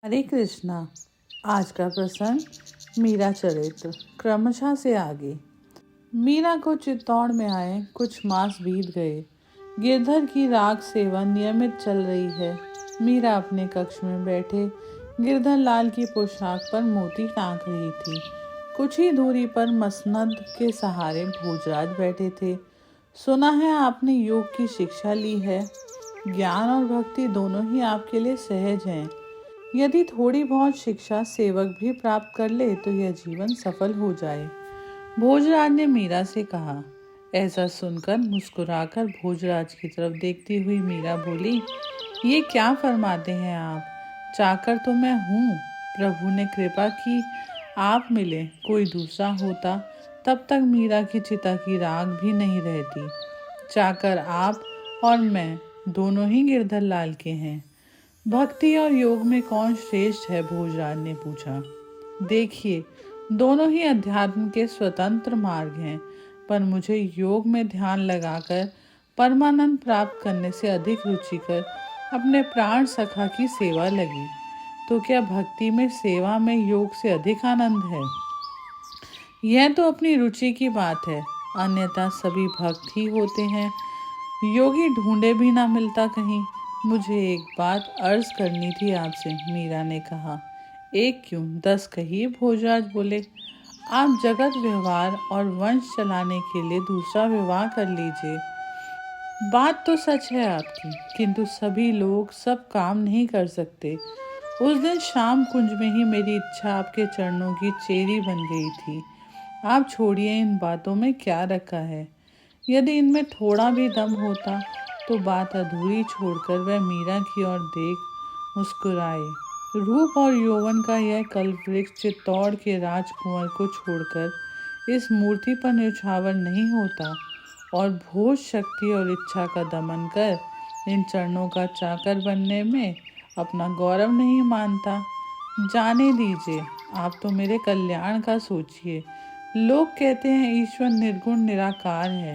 हरे कृष्णा। आज का प्रसंग मीरा चरित्र क्रमशः से आगे। मीरा को चित्तौड़ में आए कुछ मास बीत गए। गिरधर की राग सेवा नियमित चल रही है। मीरा अपने कक्ष में बैठे गिरधर लाल की पोशाक पर मोती टांक रही थी। कुछ ही दूरी पर मसनद के सहारे भोजराज बैठे थे। सुना है आपने योग की शिक्षा ली है। ज्ञान और भक्ति दोनों ही आपके लिए सहज हैं। यदि थोड़ी बहुत शिक्षा सेवक भी प्राप्त कर ले तो यह जीवन सफल हो जाए। भोजराज ने मीरा से कहा। ऐसा सुनकर मुस्कुराकर भोजराज की तरफ देखती हुई मीरा बोली, ये क्या फरमाते हैं आप? चाकर तो मैं हूँ। प्रभु ने कृपा की आप मिले। कोई दूसरा होता तब तक मीरा की चिता की राख भी नहीं रहती। चाकर आप और मैं दोनों ही गिरधर लाल के हैं। भक्ति और योग में कौन श्रेष्ठ है? भोजराज ने पूछा। देखिए, दोनों ही अध्यात्म के स्वतंत्र मार्ग हैं, पर मुझे योग में ध्यान लगाकर परमानंद प्राप्त करने से अधिक रुचिकर अपने प्राण सखा की सेवा लगी। तो क्या भक्ति में सेवा में योग से अधिक आनंद है? यह तो अपनी रुचि की बात है, अन्यथा सभी भक्त ही होते हैं। योगी ढूंढे भी ना मिलता कहीं। मुझे एक बात अर्ज करनी थी आपसे, मीरा ने कहा। एक क्यों 10 कहिए, भोजराज बोले। आप जगत व्यवहार और वंश चलाने के लिए दूसरा विवाह कर लीजिए। बात तो सच है आपकी, किंतु सभी लोग सब काम नहीं कर सकते। उस दिन शाम कुंज में ही मेरी इच्छा आपके चरणों की चेरी बन गई थी। आप छोड़िए, इन बातों में क्या रखा है। यदि इनमें थोड़ा भी दम होता तो बात अधूरी छोड़कर वह मीरा की ओर देख मुस्कुराए। रूप और यौवन का यह कल्पवृक्ष चित्तौड़ के राजकुंवर को छोड़कर इस मूर्ति पर न्यौछावर नहीं होता और भोज शक्ति और इच्छा का दमन कर इन चरणों का चाकर बनने में अपना गौरव नहीं मानता। जाने दीजिए, आप तो मेरे कल्याण का सोचिए। लोग कहते हैं ईश्वर निर्गुण निराकार है,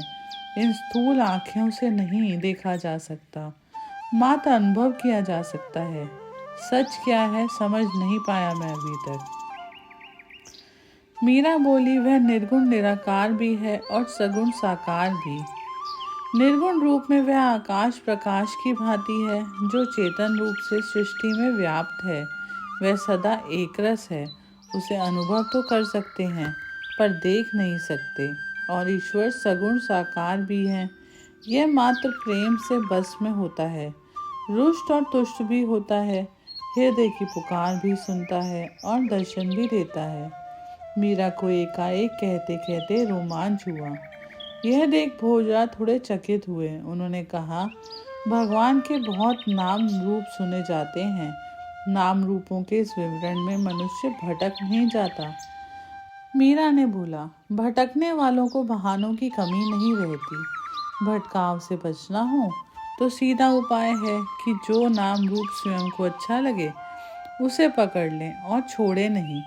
इन स्थूल आँखों से नहीं देखा जा सकता, मात्र अनुभव किया जा सकता है। सच क्या है समझ नहीं पाया मैं अभी तक। मीरा बोली, वह निर्गुण निराकार भी है और सगुण साकार भी। निर्गुण रूप में वह आकाश प्रकाश की भांति है जो चेतन रूप से सृष्टि में व्याप्त है। वह सदा एकरस है। उसे अनुभव तो कर सकते हैं पर देख नहीं सकते। और ईश्वर सगुण साकार भी है। यह मात्र प्रेम से बस में होता है, रुष्ट और तुष्ट भी होता है, हृदय की पुकार भी सुनता है और दर्शन भी देता है। मीरा को एकाएक कहते कहते रोमांच हुआ। यह देख भोजराज थोड़े चकित हुए। उन्होंने कहा, भगवान के बहुत नाम रूप सुने जाते हैं। नाम रूपों के इस विवरण में मनुष्य भटक नहीं जाता। मीरा ने बोला, भटकने वालों को बहानों की कमी नहीं रहती। भटकाव से बचना हो तो सीधा उपाय है कि जो नाम रूप स्वयं को अच्छा लगे उसे पकड़ लें और छोड़े नहीं।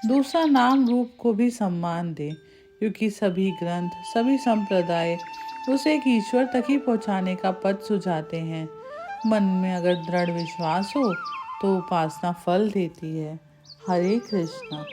दूसरा नाम रूप को भी सम्मान दे, क्योंकि सभी ग्रंथ सभी संप्रदाय उसे एक ईश्वर तक ही पहुँचाने का पथ सुझाते हैं। मन में अगर दृढ़ विश्वास हो तो उपासना फल देती है। हरे कृष्णा।